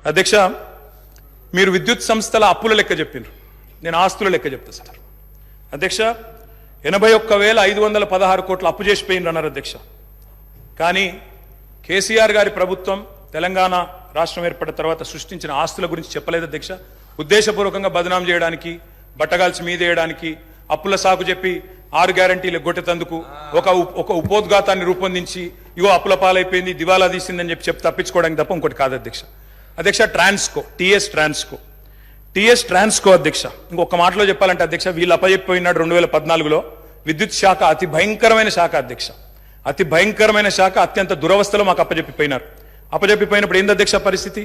అధ్యక్ష, మీరు విద్యుత్ సంస్థల అప్పుల లెక్క చెప్పినారు, నేను ఆస్తుల లెక్క చెప్తా సార్. అధ్యక్ష, 81,516 కోట్ల అప్పు చేసిపోయినారు అన్నారు అధ్యక్ష. కానీ కేసీఆర్ గారి ప్రభుత్వం తెలంగాణ రాష్ట్రం ఏర్పడిన తర్వాత సృష్టించిన ఆస్తుల గురించి చెప్పలేదు అధ్యక్ష. ఉద్దేశపూర్వకంగా బదనాం చేయడానికి, బట్టగాల్చి మీదేయడానికి, అప్పుల సాకు చెప్పి 6 గ్యారంటీలు గొట్టెతందుకు ఒక ఉపోద్ఘాతాన్ని రూపొందించి ఇగో అప్పుల పాలైపోయింది, దివాలా తీసిందని చెప్పి తప్పించుకోవడానికి తప్ప ఇంకోటి కాదు అధ్యక్ష. అధ్యక్ష, ట్రాన్స్కో, టీఎస్ ట్రాన్స్కో అధ్యక్ష, ఇంకొక మాటలో చెప్పాలంటే అధ్యక్ష, వీళ్ళు అప్పచెప్పిపోయినాడు 2014లో. విద్యుత్ శాఖ అతి భయంకరమైన శాఖ అధ్యక్ష, అతి భయంకరమైన శాఖ, అత్యంత దురవస్థలో మాకు అప్పచెప్పిపోయినారు. అప్పచెప్పిపోయినప్పుడు ఏంది అధ్యక్ష పరిస్థితి?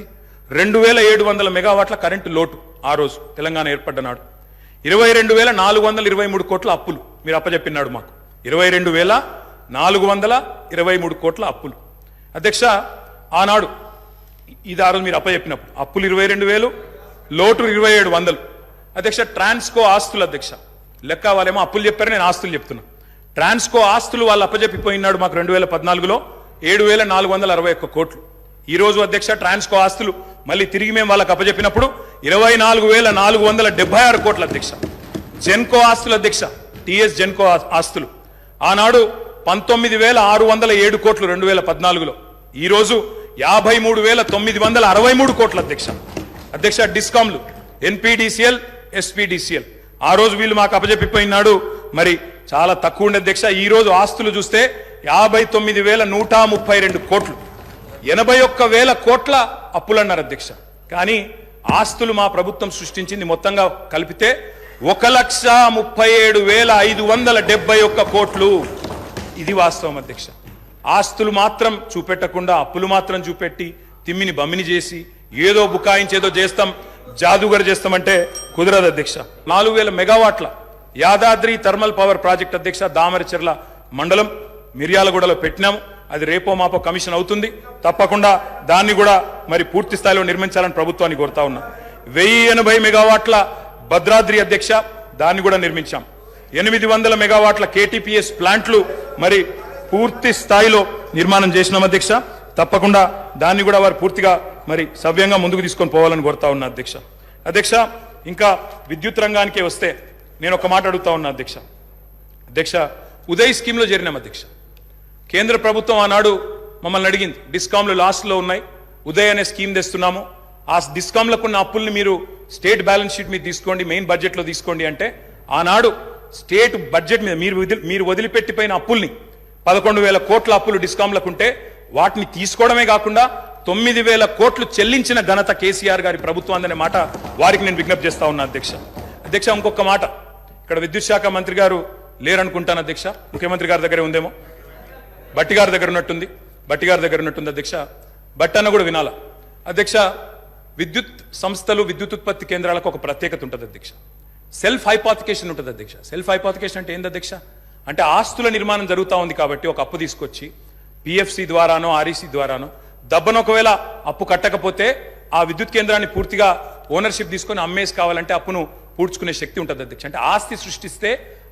2,700 మెగావాట్ల కరెంటు లోటు ఆ రోజు తెలంగాణ ఏర్పడ్డనాడు. 22,423 కోట్ల అప్పులు మీరు అప్పచెప్పినాడు మాకు. 22,423 కోట్ల అప్పులు అధ్యక్ష. ఆనాడు ఇది ఆ రోజు మీరు అప్పచెప్పినప్పుడు అప్పులు 22,000, లోటు 2,700 అధ్యక్ష. ట్రాన్స్కో ఆస్తులు అధ్యక్ష, లెక్క వాళ్ళేమో అప్పులు చెప్పారు, నేను ఆస్తులు చెప్తున్నా. ట్రాన్స్కో ఆస్తులు వాళ్ళు అప్పచెప్పిపోయినాడు మాకు 2014లో 7,461 కోట్లు. ఈ రోజు అధ్యక్ష ట్రాన్స్కో ఆస్తులు మళ్ళీ తిరిగి మేము వాళ్ళకి అప్పచెప్పినప్పుడు 24,476 కోట్ల అధ్యక్ష. జెన్కో ఆస్తులు అధ్యక్ష, టిఎస్ జెన్కో ఆస్తులు ఆనాడు 19,607 కోట్లు 2014లో, ఈ రోజు 53,963 కోట్ల అధ్యక్ష. అధ్యక్ష, డిస్కామ్లు ఎన్పిడిసిఎల్, ఎస్పిడిసిఎల్ ఆ రోజు వీళ్ళు మాకు అప్పచెప్పిపోయినాడు మరి చాలా తక్కువ ఉండే అధ్యక్ష. ఈ రోజు ఆస్తులు చూస్తే 59,132 కోట్లు, 81,000 కోట్ల అప్పులు అన్నారు అధ్యక్ష. కానీ ఆస్తులు మా ప్రభుత్వం సృష్టించింది మొత్తంగా కలిపితే 1,37,571 కోట్లు. ఇది వాస్తవం అధ్యక్ష. ఆస్తులు మాత్రం చూపెట్టకుండా అప్పులు మాత్రం చూపెట్టి తిమ్మిని బమ్మిని చేసి ఏదో బుకాయించేదో చేస్తాం, జాదుగర్ చేస్తామంటే కుదరదు అధ్యక్ష. 4,000 మెగావాట్ల యాదాద్రి థర్మల్ పవర్ ప్రాజెక్ట్ అధ్యక్ష, దామరచెర్ల మండలం మిర్యాలగూడలో పెట్టినాము. అది రేపో మాపో కమిషన్ అవుతుంది. తప్పకుండా దాన్ని కూడా మరి పూర్తి స్థాయిలో నిర్మించాలని ప్రభుత్వాన్ని కోరుతా ఉన్నా. 1,080 మెగావాట్ల భద్రాద్రి అధ్యక్ష, దాన్ని కూడా నిర్మించాం. 800 మెగావాట్ల కేటీపీఎస్ ప్లాంట్లు మరి పూర్తి స్థాయిలో నిర్మాణం చేసినాం అధ్యక్ష. తప్పకుండా దాన్ని కూడా వారు పూర్తిగా మరి సవ్యంగా ముందుకు తీసుకొని పోవాలని కోరుతా ఉన్నా అధ్యక్ష. అధ్యక్ష, ఇంకా విద్యుత్ రంగానికే వస్తే నేను ఒక మాట అడుగుతా ఉన్నా అధ్యక్ష. అధ్యక్ష, ఉదయ్ స్కీమ్లో చేరినాం అధ్యక్ష. కేంద్ర ప్రభుత్వం ఆనాడు మమ్మల్ని అడిగింది, డిస్కామ్లు లాస్ట్లో ఉన్నాయి, ఉదయ్ అనే స్కీమ్ తెస్తున్నాము, ఆ డిస్కామ్లకు ఉన్న అప్పుల్ని మీరు స్టేట్ బ్యాలెన్స్ షీట్ మీద తీసుకోండి, మెయిన్ బడ్జెట్లో తీసుకోండి అంటే ఆనాడు స్టేట్ బడ్జెట్ మీద మీరు వదిలిపెట్టిపోయిన అప్పుల్ని 11,000 కోట్ల అప్పులు డిస్కామ్లకు ఉంటే వాటిని తీసుకోవడమే కాకుండా 9,000 కోట్లు చెల్లించిన ఘనత కేసీఆర్ గారి ప్రభుత్వం అనే మాట వారికి నేను విజ్ఞప్తి చేస్తా ఉన్నా అధ్యక్ష. అధ్యక్ష, ఇంకొక మాట, ఇక్కడ విద్యుత్ శాఖ మంత్రి గారు లేరనుకుంటాను అధ్యక్ష, ముఖ్యమంత్రి గారి దగ్గరే ఉందేమో, బట్టి గారి దగ్గర ఉన్నట్టుంది అధ్యక్ష. బట్టి అన్న కూడా వినాలా అధ్యక్ష. విద్యుత్ సంస్థలు, విద్యుత్ ఉత్పత్తి కేంద్రాలకు ఒక ప్రత్యేకత ఉంటుంది అధ్యక్ష. సెల్ఫ్ హైపాతికేషన్ ఉంటుంది అధ్యక్ష. సెల్ఫ్ హైపాతికేషన్ అంటే ఏంది అధ్యక్ష? అంటే ఆస్తుల నిర్మాణం జరుగుతూ ఉంది కాబట్టి ఒక అప్పు తీసుకొచ్చి పిఎఫ్సి ద్వారానో ఆర్ఈసి ద్వారానో దబ్బను ఒకవేళ అప్పు కట్టకపోతే ఆ విద్యుత్ కేంద్రాన్ని పూర్తిగా ఓనర్షిప్ తీసుకొని అమ్మేసి కావాలంటే అప్పును పూడ్చుకునే శక్తి ఉంటుంది అధ్యక్ష. అంటే ఆస్తి సృష్టిస్తే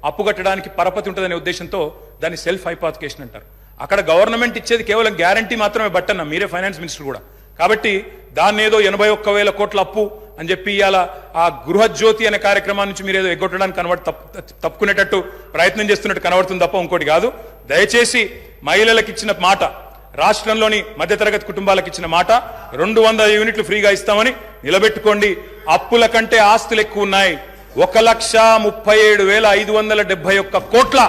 అప్పు కట్టడానికి పరపతి ఉంటుందనే ఉద్దేశంతో దాన్ని సెల్ఫ్ హైపాతికేషన్ అంటారు. అక్కడ గవర్నమెంట్ ఇచ్చేది కేవలం గ్యారంటీ మాత్రమే బట్టన్న, మీరే ఫైనాన్స్ మినిస్టర్ కూడా. కాబట్టి దాన్ని ఏదో 81,000 కోట్ల అప్పు అని చెప్పి ఇవాళ ఆ గృహజ్యోతి అనే కార్యక్రమం నుంచి మీరు ఏదో ఎగ్గొట్టడానికి తప్పుకునేటట్టు ప్రయత్నం చేస్తున్నట్టు కనబడుతుంది తప్ప ఇంకోటి కాదు. దయచేసి మహిళలకు ఇచ్చిన మాట, రాష్ట్రంలోని మధ్యతరగతి కుటుంబాలకు ఇచ్చిన మాట 200 యూనిట్లు ఫ్రీగా ఇస్తామని నిలబెట్టుకోండి. అప్పుల కంటే ఆస్తులు ఎక్కువ ఉన్నాయి. 1,37,571 కోట్ల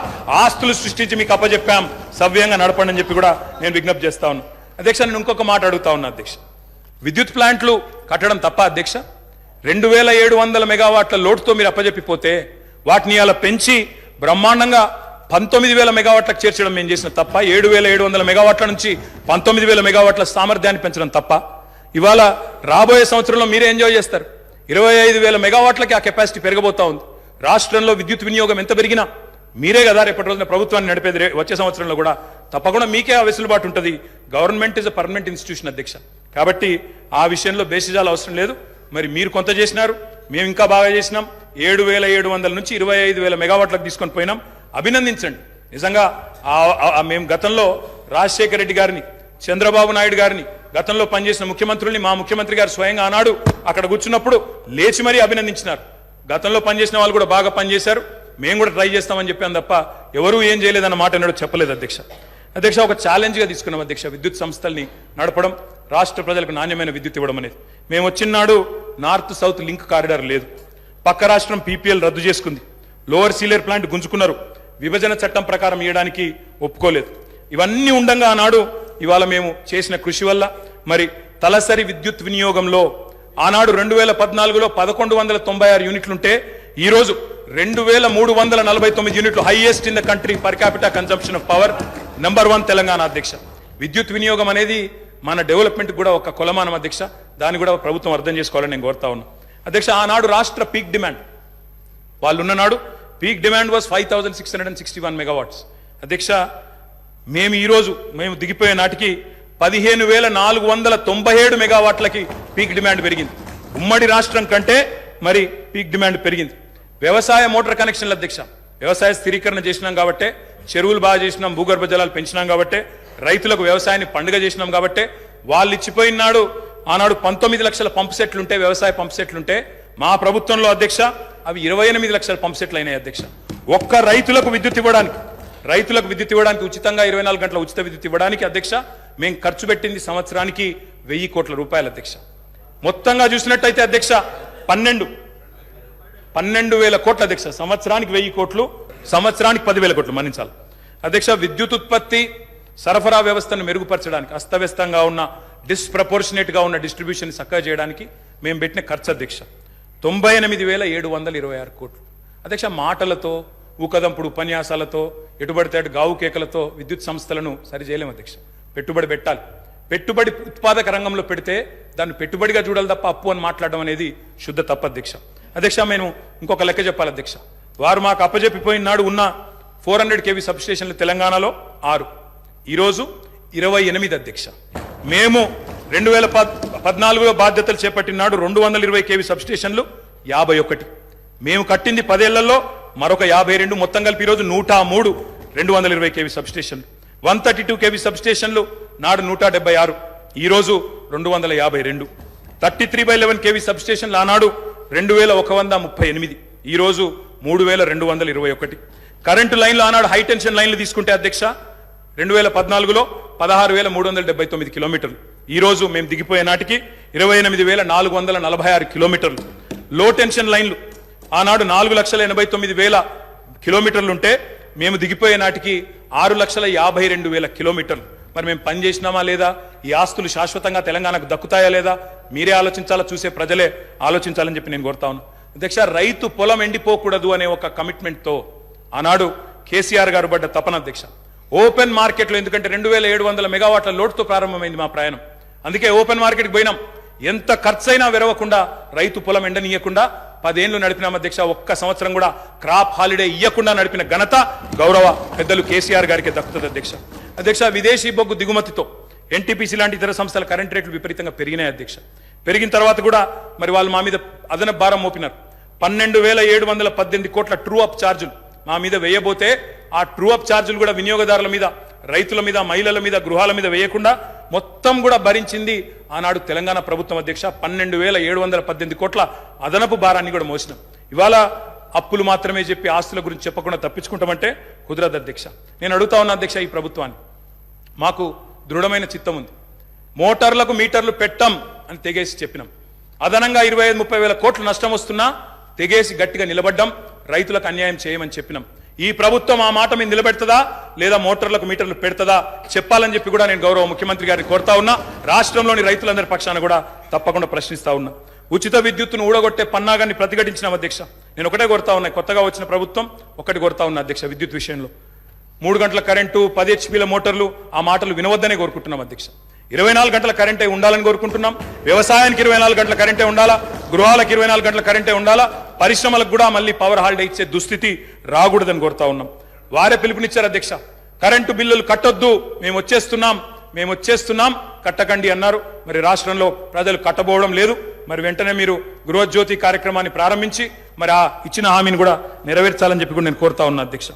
ఆస్తులు సృష్టించి మీకు అప్పచెప్పాం, సవ్యంగా నడపండి అని చెప్పి కూడా నేను విజ్ఞప్తి చేస్తా ఉన్నా అధ్యక్ష. నేను ఇంకొక మాట అడుగుతా ఉన్నా అధ్యక్ష, విద్యుత్ ప్లాంట్లు కట్టడం తప్ప అధ్యక్ష? 2,700 మెగావాట్ల లోటుతో మీరు అప్పచెప్పిపోతే వాటిని అలా పెంచి బ్రహ్మాండంగా 19,000 మెగావాట్లకు చేర్చడం మేము చేసిన తప్ప? 7,700 మెగావాట్ల నుంచి 19,000 మెగావాట్ల సామర్థ్యాన్ని పెంచడం తప్ప? ఇవాళ రాబోయే సంవత్సరంలో మీరే ఎంజాయ్ చేస్తారు. 25,000 మెగావాట్లకి ఆ కెపాసిటీ పెరగబోతా ఉంది. రాష్ట్రంలో విద్యుత్ వినియోగం ఎంత పెరిగినా మీరే కదా రేపటి రోజున ప్రభుత్వాన్ని నడిపేది. వచ్చే సంవత్సరంలో కూడా తప్పకుండా మీకే ఆ వెసులుబాటు ఉంటుంది. Government is a permanent institution అధ్యక్ష. కాబట్టి ఆ విషయంలో బేసిజాలు అవసరం లేదు. మరి మీరు కొంత చేసినారు, మేము ఇంకా బాగా చేసినాం. 7,700 నుంచి 25,000 మెగావాట్లకు తీసుకొని పోయినాం. అభినందించండి. నిజంగా మేము గతంలో రాజశేఖర రెడ్డి గారిని, చంద్రబాబు నాయుడు గారిని గతంలో పనిచేసిన ముఖ్యమంత్రుల్ని మా ముఖ్యమంత్రి గారు స్వయంగా ఆనాడు అక్కడ కూర్చున్నప్పుడు లేచి మరీ అభినందించినారు. గతంలో పనిచేసిన వాళ్ళు కూడా బాగా పనిచేశారు, మేము కూడా ట్రై చేస్తామని చెప్పాను తప్ప ఎవరూ ఏం చేయలేదన్న మాట ఎన్నడూ చెప్పలేదు అధ్యక్ష. ఒక ఛాలెంజ్గా తీసుకున్నాం అధ్యక్ష, విద్యుత్ సంస్థల్ని నడపడం, రాష్ట్ర ప్రజలకు నాణ్యమైన విద్యుత్ ఇవ్వడం అనేది. మేము వచ్చినాడు నార్త్ సౌత్ లింక్ కారిడార్ లేదు, పక్క రాష్ట్రం పీపీఎల్ రద్దు చేసుకుంది, లోవర్ సీలేర్ ప్లాంట్ గుంజుకున్నారు, విభజన చట్టం ప్రకారం ఇవ్వడానికి ఒప్పుకోలేదు. ఇవన్నీ ఉండంగా ఆనాడు ఇవాళ మేము చేసిన కృషి వల్ల మరి తలసరి విద్యుత్ వినియోగంలో ఆనాడు 2014లో 1196 యూనిట్లుంటే ఈరోజు 2349 యూనిట్లు, highest in the country per capital consumption of power, number 1 Telangana అధ్యక్ష. విద్యుత్ వినియోగం అనేది మన డెవలప్మెంట్ కూడా ఒక కొలమానం అధ్యక్ష, దాన్ని కూడా ప్రభుత్వం అర్థం చేసుకోవాలని నేను కోరుతా ఉన్నా అధ్యక్ష. ఆనాడు రాష్ట్ర పీక్ డిమాండ్ వాళ్ళు ఉన్ననాడు పీక్ డిమాండ్ వాజ్ 5661 మెగావాట్స్ అధ్యక్ష. మేము దిగిపోయే నాటికి 15497 మెగావాట్లకి పీక్ డిమాండ్ పెరిగింది. ఉమ్మడి రాష్ట్రం కంటే మరి పీక్ డిమాండ్ పెరిగింది. వ్యవసాయ మోటార్ కనెక్షన్ల అధ్యక్ష, వ్యవసాయ స్థిరీకరణ చేసినాం కాబట్టే, చెరువులు బాగా చేసినాం, భూగర్భ జలాలు పెంచినాం కాబట్టే, రైతులకు వ్యవసాయాన్ని పండుగ చేసినాం కాబట్టే వాళ్ళు ఇచ్చిపోయినాడు. ఆనాడు 19 లక్షల పంప్ సెట్లుంటే, వ్యవసాయ పంప్ సెట్లుంటే మా ప్రభుత్వంలో అధ్యక్ష అవి 28 లక్షల పంప్ సెట్లు అయినాయి అధ్యక్ష. ఒక్క రైతులకు విద్యుత్ ఇవ్వడానికి ఉచితంగా 24 గంటల ఉచిత విద్యుత్ ఇవ్వడానికి అధ్యక్ష మేము ఖర్చు పెట్టింది సంవత్సరానికి 1000 కోట్ల రూపాయలు అధ్యక్ష. మొత్తంగా చూసినట్టయితే అధ్యక్ష 12,000 కోట్ల అధ్యక్ష, సంవత్సరానికి 1000 కోట్లు, సంవత్సరానికి 10,000 కోట్లు మన్నించాలి అధ్యక్ష. విద్యుత్ ఉత్పత్తి సరఫరా వ్యవస్థను మెరుగుపరచడానికి, అస్తవ్యస్తంగా ఉన్న డిస్ప్రపోర్షనేట్ గా ఉన్న డిస్ట్రిబ్యూషన్ చక్కగా చేయడానికి మేము పెట్టిన ఖర్చు అధ్యక్ష 98,726 కోట్లు అధ్యక్ష. మాటలతో, ఊకదంపుడు ఉపన్యాసాలతో, ఎటుబడితే అటు గావు కేకలతో విద్యుత్ సంస్థలను సరి చేయలేము అధ్యక్ష. పెట్టుబడి పెట్టాలి. పెట్టుబడి ఉత్పాదక రంగంలో పెడితే దాన్ని పెట్టుబడిగా చూడాలి తప్ప అప్పు అని మాట్లాడడం అనేది శుద్ధ తప్పు అధ్యక్ష. నేను ఇంకొక లెక్క చెప్పాలి అధ్యక్ష. వారు మాకు అప్పజెప్పిపోయినాడు ఉన్న 400 kV సబ్స్టేషన్లు తెలంగాణలో 6, ఈరోజు 28 అధ్యక్ష. మేము 2014లో బాధ్యతలు చేపట్టినాడు 220 kV సబ్స్టేషన్లు 51. మేము కట్టింది 10 ఏళ్లలో మరొక 52, మొత్తం కలిపి ఈరోజు 103 220 kV సబ్స్టేషన్లు. 132 kV సబ్స్టేషన్లు నాడు 176, ఈరోజు 252. 33/11 kV సబ్స్టేషన్లు ఆనాడు 2138, ఈరోజు 3221. కరెంటు లైన్లు ఆనాడు హై టెన్షన్ లైన్లు తీసుకుంటే అధ్యక్ష 2014లో 16,379 కిలోమీటర్లు, ఈరోజు మేము దిగిపోయే నాటికి 28,446 కిలోమీటర్లు. లో టెన్షన్ లైన్లు ఆనాడు 4,89,000 కిలోమీటర్లుంటే మేము దిగిపోయే నాటికి 6,52,000 కిలోమీటర్లు. మరి మేము పని చేసినామా లేదా, ఈ ఆస్తులు శాశ్వతంగా తెలంగాణకు దక్కుతాయా లేదా మీరే ఆలోచించాలా, చూసే ప్రజలే ఆలోచించాలని చెప్పి నేను కోరుతా ఉన్నా అధ్యక్ష. రైతు పొలం ఎండిపోకూడదు అనే ఒక కమిట్మెంట్తో ఆనాడు కేసీఆర్ గారు పడ్డ తపన అధ్యక్ష. ఓపెన్ మార్కెట్లో, ఎందుకంటే 2,700 మెగావాట్ల లోటుతో ప్రారంభమైంది మా ప్రయాణం, అందుకే ఓపెన్ మార్కెట్కి పోయినాం. ఎంత ఖర్చైనా వెరవకుండా, రైతు పొలం ఎండనీయకుండా 10 ఏళ్లు నడిపినాం అధ్యక్ష. ఒక్క సంవత్సరం కూడా క్రాప్ హాలిడే ఇయ్యకుండా నడిపిన ఘనత గౌరవ పెద్దలు కేసీఆర్ గారికి దక్కుతుంది అధ్యక్ష. విదేశీ బొగ్గు దిగుమతితో ఎన్టీపీసీ లాంటి ఇతర సంస్థల కరెంట్ రేట్లు విపరీతంగా పెరిగినాయి అధ్యక్ష. పెరిగిన తర్వాత కూడా మరి వాళ్ళు మా మీద అదనపు భారం మోపినారు. 12,718 కోట్ల ట్రూ అప్ ఛార్జీలు మా మీద వేయబోతే, ఆ ట్రూ అప్ ఛార్జీలు కూడా వినియోగదారుల మీద, రైతుల మీద, మహిళల మీద, గృహాల మీద వేయకుండా మొత్తం కూడా భరించింది ఆనాడు తెలంగాణ ప్రభుత్వం అధ్యక్ష. 12,718 కోట్ల అదనపు భారాన్ని కూడా మోసినాం. ఇవాళ అప్పులు మాత్రమే చెప్పి ఆస్తుల గురించి చెప్పకుండా తప్పించుకుంటామంటే కుదరదు అధ్యక్ష. నేను అడుగుతా ఉన్నా అధ్యక్ష, ఈ ప్రభుత్వాన్ని మాకు దృఢమైన చిత్తం ఉంది. మోటార్లకు మీటర్లు పెట్టం అని తెగేసి చెప్పినాం. అదనంగా 25-30 వేల కోట్లు నష్టం వస్తున్నా తెగేసి గట్టిగా నిలబడ్డం, రైతులకు అన్యాయం చేయమని చెప్పినాం. ఈ ప్రభుత్వం ఆ మాట మీద నిలబెడుతుందా లేదా మోటార్లకు మీటర్లు పెడతదా చెప్పాలని చెప్పి కూడా నేను గౌరవ ముఖ్యమంత్రి గారిని కోరుతా ఉన్నా. రాష్ట్రంలోని రైతులందరి పక్షాన కూడా తప్పకుండా ప్రశ్నిస్తా ఉన్నా. ఉచిత విద్యుత్తును ఊడగొట్టే పన్నాగాన్ని ప్రతిఘటించిన అధ్యక్ష. నేను ఒకటే కోరుతా ఉన్నా, కొత్తగా వచ్చిన ప్రభుత్వం ఒకటి కోరుతా ఉన్నా అధ్యక్ష, విద్యుత్ విషయంలో 3 గంటల కరెంటు, 10 HPల మోటార్లు, ఆ మాటలు వినవద్దనే కోరుకుంటున్నాం అధ్యక్ష. 24 గంటల కరెంటే ఉండాలని కోరుకుంటున్నాం. వ్యవసాయానికి 24 గంటల కరెంటే ఉండాలా, గృహాలకు 24 గంటల కరెంటే ఉండాలా, పరిశ్రమలకు కూడా మళ్ళీ పవర్ హాలిడే ఇచ్చే దుస్థితి రాకూడదని కోరుతా ఉన్నాం. వారే పిలుపునిచ్చారు అధ్యక్ష, కరెంటు బిల్లులు కట్టొద్దు, మేము వచ్చేస్తున్నాం కట్టకండి అన్నారు. మరి రాష్ట్రంలో ప్రజలు కట్టబోవడం లేదు. మరి వెంటనే మీరు గృహజ్యోతి కార్యక్రమాన్ని ప్రారంభించి మరి ఆ ఇచ్చిన హామీని కూడా నెరవేర్చాలని చెప్పి కూడా నేను కోరుతా ఉన్నా అధ్యక్ష.